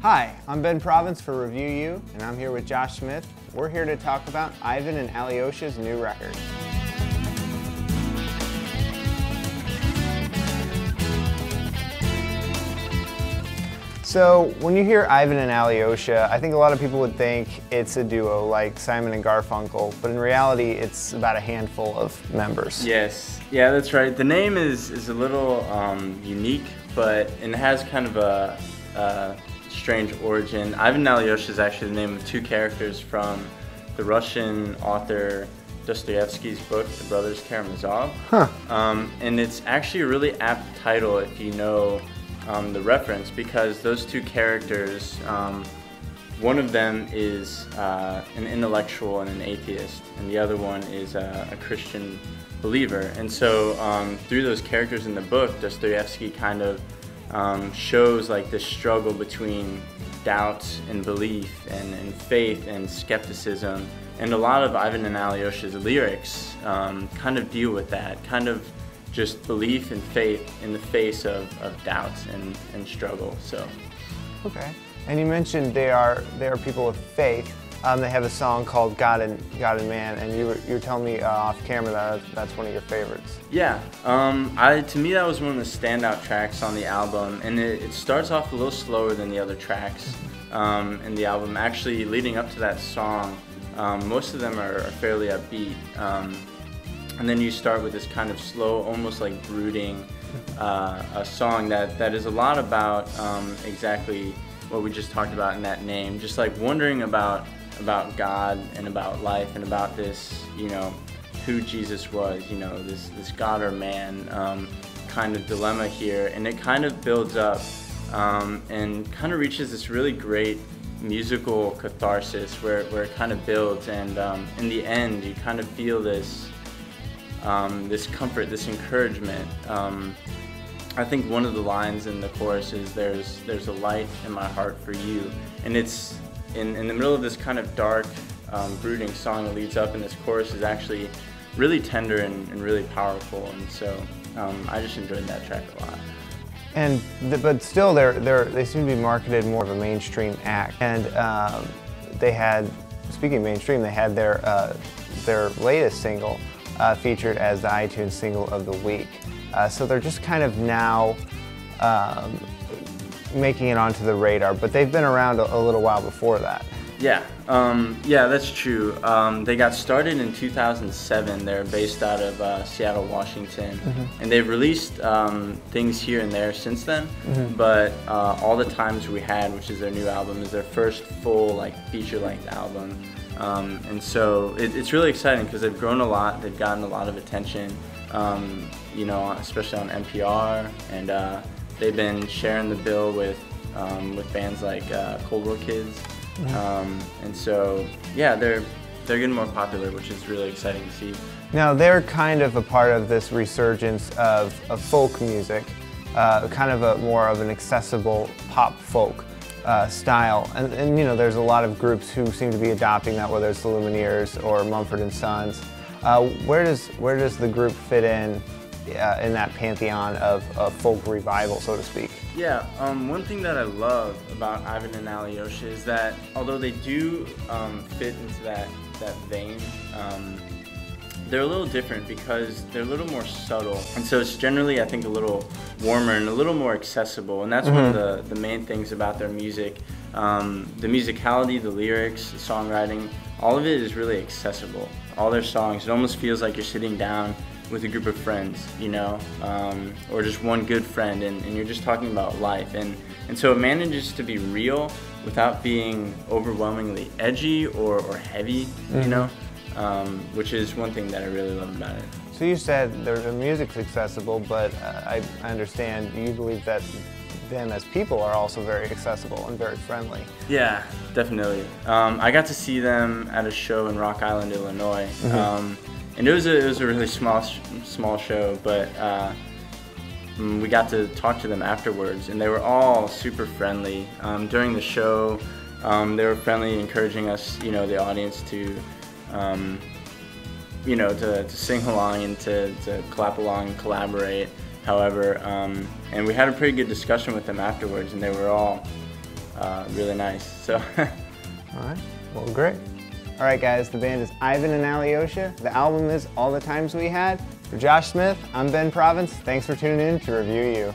Hi, I'm Ben Province for Review You, and I'm here with Josh Smith. We're here to talk about Ivan and Alyosha's new record. So when you hear Ivan and Alyosha, I think a lot of people would think it's a duo like Simon and Garfunkel, but in reality it's about a handful of members. Yes, yeah, that's right. The name is a little unique, but it has kind of a strange origin. Ivan Alyosha is actually the name of two characters from the Russian author Dostoevsky's book, The Brothers Karamazov. And it's actually a really apt title if you know the reference, because those two characters, one of them is an intellectual and an atheist, and the other one is a Christian believer. And so through those characters in the book, Dostoevsky kind of shows like this struggle between doubt and belief and faith and skepticism. And a lot of Ivan and Alyosha's lyrics kind of deal with that, kind of just belief and faith in the face of doubt and struggle. So, okay. And you mentioned they are people of faith. They have a song called God and Man, and you were telling me off camera that that's one of your favorites. Yeah, to me that was one of the standout tracks on the album, and it starts off a little slower than the other tracks in the album. Actually, leading up to that song, most of them are fairly upbeat. And then you start with this kind of slow, almost like brooding a song that is a lot about exactly what we just talked about in that name, just like wondering about God and about life and about this, you know, who Jesus was, you know, this God or man kind of dilemma here. And it kind of builds up and kind of reaches this really great musical catharsis where it kind of builds, and in the end you kind of feel this comfort, this encouragement. I think one of the lines in the chorus is there's a light in my heart for you, and it's in the middle of this kind of dark, brooding song that leads up, and this chorus is actually really tender and really powerful, and so I just enjoyed that track a lot. And but still, they seem to be marketed more of a mainstream act, and they had, speaking of mainstream, they had their latest single featured as the iTunes single of the week. So they're just kind of now making it onto the radar, but they've been around a little while before that. Yeah, yeah, that's true. They got started in 2007. They're based out of Seattle, Washington, and they've released things here and there since then. But All the Times We Had, which is their new album, is their first full like feature-length album. And so it's really exciting because they've grown a lot. They've gotten a lot of attention, you know, especially on NPR, and they've been sharing the bill with bands like Cold War Kids. And so, yeah, they're getting more popular, which is really exciting to see. Now, they're kind of a part of this resurgence of folk music, kind of more of an accessible pop folk style. And you know, there's a lot of groups who seem to be adopting that, whether it's the Lumineers or Mumford & Sons. Where does the group fit in that pantheon of folk revival, so to speak? Yeah, one thing that I love about Ivan and Alyosha is that although they do fit into that vein, they're a little different because they're a little more subtle, and so it's generally, I think, a little warmer and a little more accessible, and that's one of the main things about their music. The musicality, the lyrics, the songwriting, all of it is really accessible. All their songs, it almost feels like you're sitting down with a group of friends, you know, or just one good friend, and you're just talking about life, and so it manages to be real without being overwhelmingly edgy or heavy, you know, which is one thing that I really love about it. So you said the music's accessible, but I understand you believe that them as people are also very accessible and very friendly. Yeah, definitely. I got to see them at a show in Rock Island, Illinois. And it was a really small show, but we got to talk to them afterwards, and they were all super friendly. During the show, they were friendly, encouraging us, you know, the audience to, you know, to sing along and to clap along and collaborate. However, and we had a pretty good discussion with them afterwards, and they were all really nice. So. All right, well, great. All right, guys, the band is Ivan and Alyosha. The album is All the Times We Had. For Josh Smith, I'm Ben Province. Thanks for tuning in to Review You.